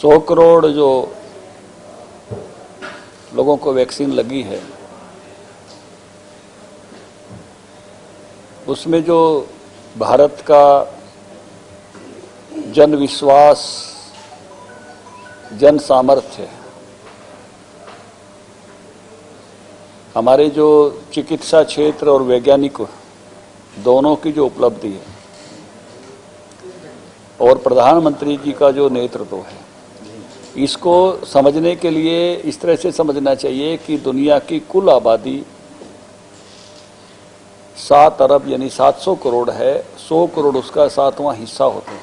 100 करोड़ जो लोगों को वैक्सीन लगी है, उसमें जो भारत का जन विश्वास, जन सामर्थ्य, हमारे जो चिकित्सा क्षेत्र और वैज्ञानिक दोनों की जो उपलब्धि है और प्रधानमंत्री जी का जो नेतृत्व है, इसको समझने के लिए इस तरह से समझना चाहिए कि दुनिया की कुल आबादी 7 अरब यानी 700 करोड़ है, 100 करोड़ उसका 7वां हिस्सा होते हैं।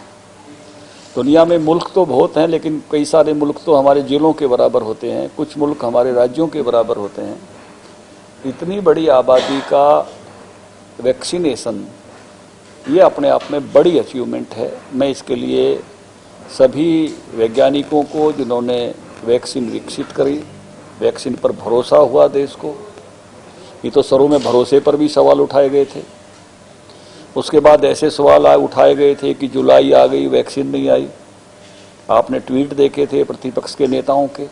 दुनिया में मुल्क तो बहुत हैं, लेकिन कई सारे मुल्क तो हमारे जिलों के बराबर होते हैं, कुछ मुल्क हमारे राज्यों के बराबर होते हैं। इतनी बड़ी आबादी का वैक्सीनेशन, ये अपने आप में बड़ी अचीवमेंट है। मैं इसके लिए सभी वैज्ञानिकों को, जिन्होंने वैक्सीन विकसित करी, वैक्सीन पर भरोसा हुआ देश को, ये तो शुरू में भरोसे पर भी सवाल उठाए गए थे। उसके बाद ऐसे सवाल उठाए गए थे कि जुलाई आ गई, वैक्सीन नहीं आई। आपने ट्वीट देखे थे प्रतिपक्ष के नेताओं के।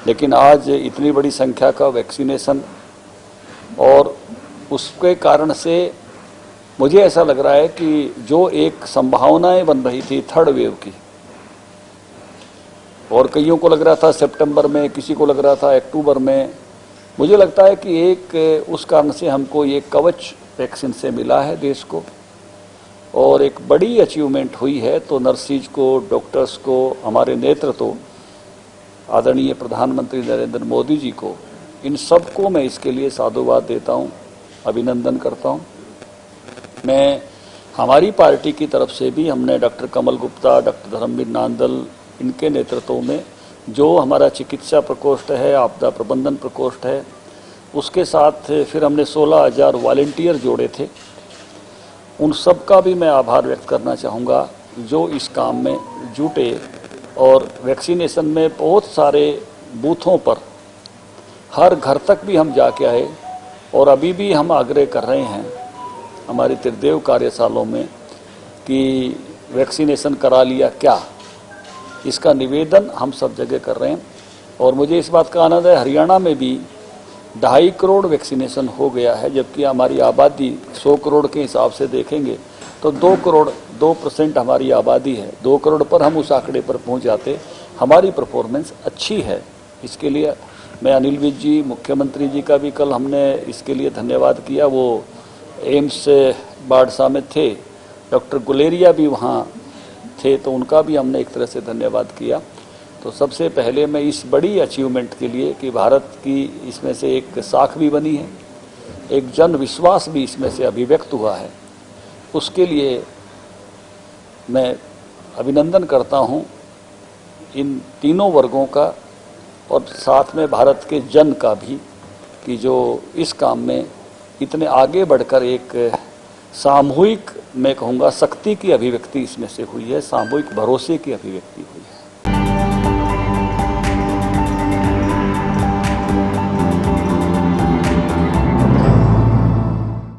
लेकिन आज इतनी बड़ी संख्या का वैक्सीनेशन, और उसके कारण से मुझे ऐसा लग रहा है कि जो एक संभावनाएं बन रही थी थर्ड वेव की, और कईयों को लग रहा था सितंबर में, किसी को लग रहा था अक्टूबर में, मुझे लगता है कि एक उस कारण से हमको ये कवच वैक्सीन से मिला है देश को, और एक बड़ी अचीवमेंट हुई है। तो नर्सिस को, डॉक्टर्स को, हमारे नेतृत्व आदरणीय प्रधानमंत्री नरेंद्र मोदी जी को, इन सबको मैं इसके लिए साधुवाद देता हूं, अभिनंदन करता हूं। मैं हमारी पार्टी की तरफ से भी हमने डॉक्टर कमल गुप्ता, डॉक्टर धर्मवीर नांदल, इनके नेतृत्व में जो हमारा चिकित्सा प्रकोष्ठ है, आपदा प्रबंधन प्रकोष्ठ है, उसके साथ फिर हमने 16,000 वॉलंटियर जोड़े थे। उन सब का भी मैं आभार व्यक्त करना चाहूँगा जो इस काम में जुटे, और वैक्सीनेशन में बहुत सारे बूथों पर हर घर तक भी हम जाके आए, और अभी भी हम आग्रह कर रहे हैं हमारी त्रिदेव कार्यशालाओं में कि वैक्सीनेशन करा लिया क्या, इसका निवेदन हम सब जगह कर रहे हैं। और मुझे इस बात का आनंद है, हरियाणा में भी 2.5 करोड़ वैक्सीनेशन हो गया है, जबकि हमारी आबादी 100 करोड़ के हिसाब से देखेंगे तो 2 करोड़ 2% हमारी आबादी है। 2 करोड़ पर हम उस आंकड़े पर पहुंच जाते। हमारी परफॉर्मेंस अच्छी है। इसके लिए मैं अनिल विज जी, मुख्यमंत्री जी का भी कल हमने इसके लिए धन्यवाद किया। वो एम्स बाड़सा में थे, डॉक्टर गुलेरिया भी वहाँ थे, तो उनका भी हमने एक तरह से धन्यवाद किया। तो सबसे पहले मैं इस बड़ी अचीवमेंट के लिए कि भारत की इसमें से एक साख भी बनी है, एक जन विश्वास भी इसमें से अभिव्यक्त हुआ है, उसके लिए मैं अभिनंदन करता हूँ इन तीनों वर्गों का, और साथ में भारत के जन का भी, कि जो इस काम में इतने आगे बढ़कर एक सामूहिक, मैं कहूँगा शक्ति की अभिव्यक्ति इसमें से हुई है, सामूहिक भरोसे की अभिव्यक्ति हुई है।